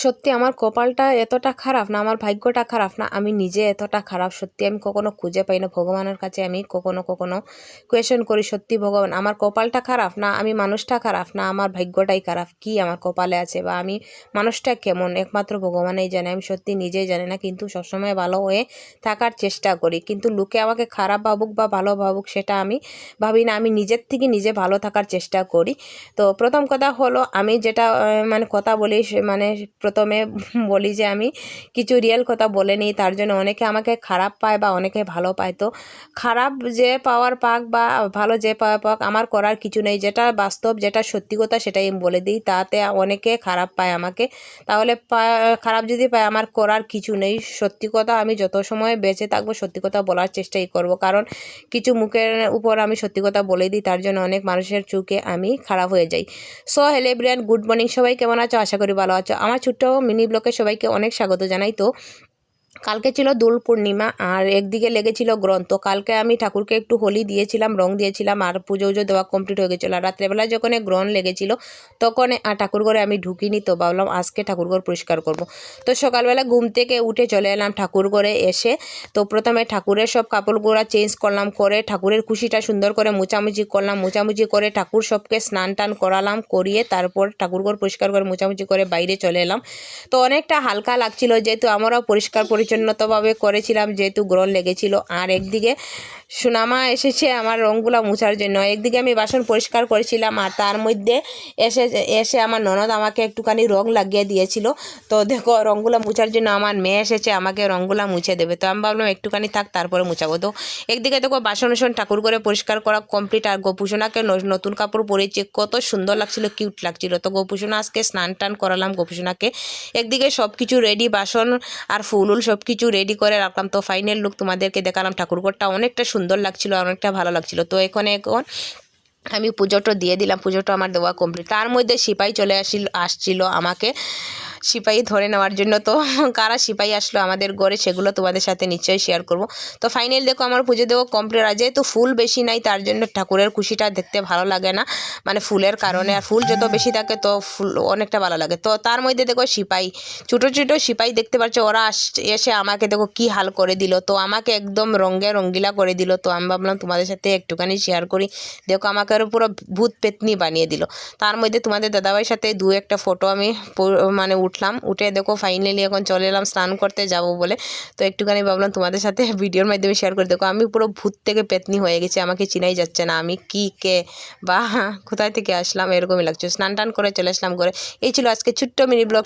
সত্যি আমার কপালটা এতটা খারাপ না, আমার ভাগ্যটা খারাপ না, আমি নিজে এতটা খারাপ সত্যি আমি কখনো খুঁজে পাই না। ভগবানের কাছে আমি কখনো কখনো কোয়েশ্চেন করি, সত্যি ভগবান আমার কপালটা খারাপ না, আমি মানুষটা খারাপ না, আমার ভাগ্যটাই খারাপ, কি আমার কপালে আছে বা আমি মানুষটা কেমন একমাত্র ভগবানই জানে। আমি সত্যি নিজেই জানি না, কিন্তু সবসময় ভালো হয়ে থাকার চেষ্টা করি। কিন্তু লোকে আমাকে খারাপ ভাবুক বা ভালো ভাবুক সেটা আমি ভাবি না, আমি নিজের থেকে নিজে ভালো থাকার চেষ্টা করি। তো প্রথম কথা হলো আমি যেটা মানে কথা বলি মানে প্রথমে বলি যে আমি কিছু রিয়েল কথা বলে নিই, তার জন্য অনেকে আমাকে খারাপ পায় বা অনেকে ভালো পায়। তো খারাপ যে পাওয়ার পাক বা ভালো যে পাওয়ার পাক আমার করার কিছু নেই, যেটা বাস্তব যেটা সত্যি কথা সেটাই আমি বলে দিই। তাতে অনেকে খারাপ পায় আমাকে, তাহলে খারাপ যদি পায় আমার করার কিছু নেই। সত্যি কথা আমি যত সময় বেঁচে থাকবো সত্যি কথা বলার চেষ্টাই করব, কারণ কিছু মুখের উপর আমি সত্যি কথা বলে দিই, তার জন্য অনেক মানুষের চোখে আমি খারাপ হয়ে যাই। So hello everyone, good morning, সবাই কেমন আছো? আশা করি ভালো আছো। আমার ছোট্ট মিনি ব্লগে সবাইকে অনেক স্বাগত জানাই। তো কালকে ছিল দোল পূর্ণিমা আর একদিকে লেগেছিল গ্রন্থ। কালকে আমি ঠাকুরকে একটু হোলি দিয়েছিলাম, রং দিয়েছিলাম আর পুজো দেওয়া কমপ্লিট হয়ে গেছিলো। আর রাত্রেবেলা যখন গ্রহণ লেগেছিল তখন ঠাকুর ঘরে আমি ঢুকিনি, তো ভাবলাম আজকে ঠাকুর ঘর পরিষ্কার করব। তো সকালবেলা ঘুম থেকে উঠে চলে এলাম ঠাকুর ঘরে। এসে তো প্রথমে ঠাকুরের সব কাপড়গুলো চেঞ্জ করলাম, করে ঠাকুরের খুশিটা সুন্দর করে মোছামুছি করলাম, মোছামুছি করে ঠাকুর সবকে স্নান টান করালাম, করিয়ে তারপর ঠাকুর ঘর পরিষ্কার করে মোছামুছি করে বাইরে চলে এলাম। তো অনেকটা হালকা লাগছিল, যেহেতু আমরাও পরিষ্কার পরিচ্ছন্নতাভাবে করেছিলাম, যেহেতু গ্রহণ লেগেছিল। আর একদিকে সুনামা এসেছে আমার রঙগুলো মুছার জন্য, একদিকে আমি বাসন পরিষ্কার করেছিলাম আর তার মধ্যে এসে আমার ননদ আমাকে একটুখানি রং লাগিয়ে দিয়েছিল। তো দেখো রঙগুলো মুছার জন্য আমার মেয়ে এসেছে, আমাকে রঙগুলো মুছে দেবে। তো আমি ভাবলাম একটুখানি থাক তারপরে মুছাবো। তো একদিকে দেখো বাসন ঠাকুর করে পরিষ্কার করা কমপ্লিট, আর গোপুসোনাকে নতুন কাপড় পরেছে, কত সুন্দর লাগছিল, কিউট লাগছিল। তো গোপুসোনা আজকে স্নান টান করালাম গোপুসোনাকে। একদিকে সব কিছু রেডি, বাসন আর ফুল সব কিছু রেডি করে রাখলাম। তো ফাইনাল লুক তোমাদেরকে দেখালাম, ঠাকুরঘরটা অনেকটা সুন্দর লাগছিল, অনেকটা ভালো লাগছিল। তো এখন আমি পুজোটা দিয়ে দিলাম, পুজোটা আমার দেওয়া কমপ্লিট। তার মধ্যে সিপাই চলে আসছিল আমাকে সিপাহি ধরে নেওয়ার জন্য। তো কারা সিপাহি আসলো আমাদের ঘরে সেগুলো তোমাদের সাথে নিশ্চয়ই শেয়ার করব। তো ফাইনাল দেখো আমার পুজো দেওয়া কমপ্লিট। আর যেহেতু ফুল বেশি নাই তার জন্য ঠাকুরের খুশিটা দেখতে ভালো লাগে না, মানে ফুলের কারণে। আর ফুল যত বেশি থাকে তো ফুল অনেকটা ভালো লাগে। তো তার মধ্যে দেখো সিপাহি, ছোটো ছোটো সিপাহি দেখতে পাচ্ছ, ওরা এসে আমাকে দেখো কি হাল করে দিল। তো আমাকে একদম রঙে রঙ্গিলা করে দিল। তো আমি ভাবলাম তোমাদের সাথে একটুখানি শেয়ার করি। দেখো আমাকে আরও পুরো ভূত পেতনি বানিয়ে দিল। তার মধ্যে তোমাদের দাদাভাইয়ের সাথে দু একটা ফটো আমি মানে উঠে দেখো ফাইনালি এখন চলে এলাম স্নান করতে যাব বলে। তো একটুখানি ভাবলাম তোমাদের সাথে ভিডিওর মাধ্যমে শেয়ার করে। দেখো আমি পুরো ভূত থেকে পেতনি হয়ে গেছি, আমাকে চিনাই যাচ্ছে না আমি কি কে বা কোথায় থেকে আসলাম, এরকমই লাগছে। স্নান টান করে চলে আসলাম ঘরে। এই ছিল আজকে ছোট্ট মিনি ব্লগ।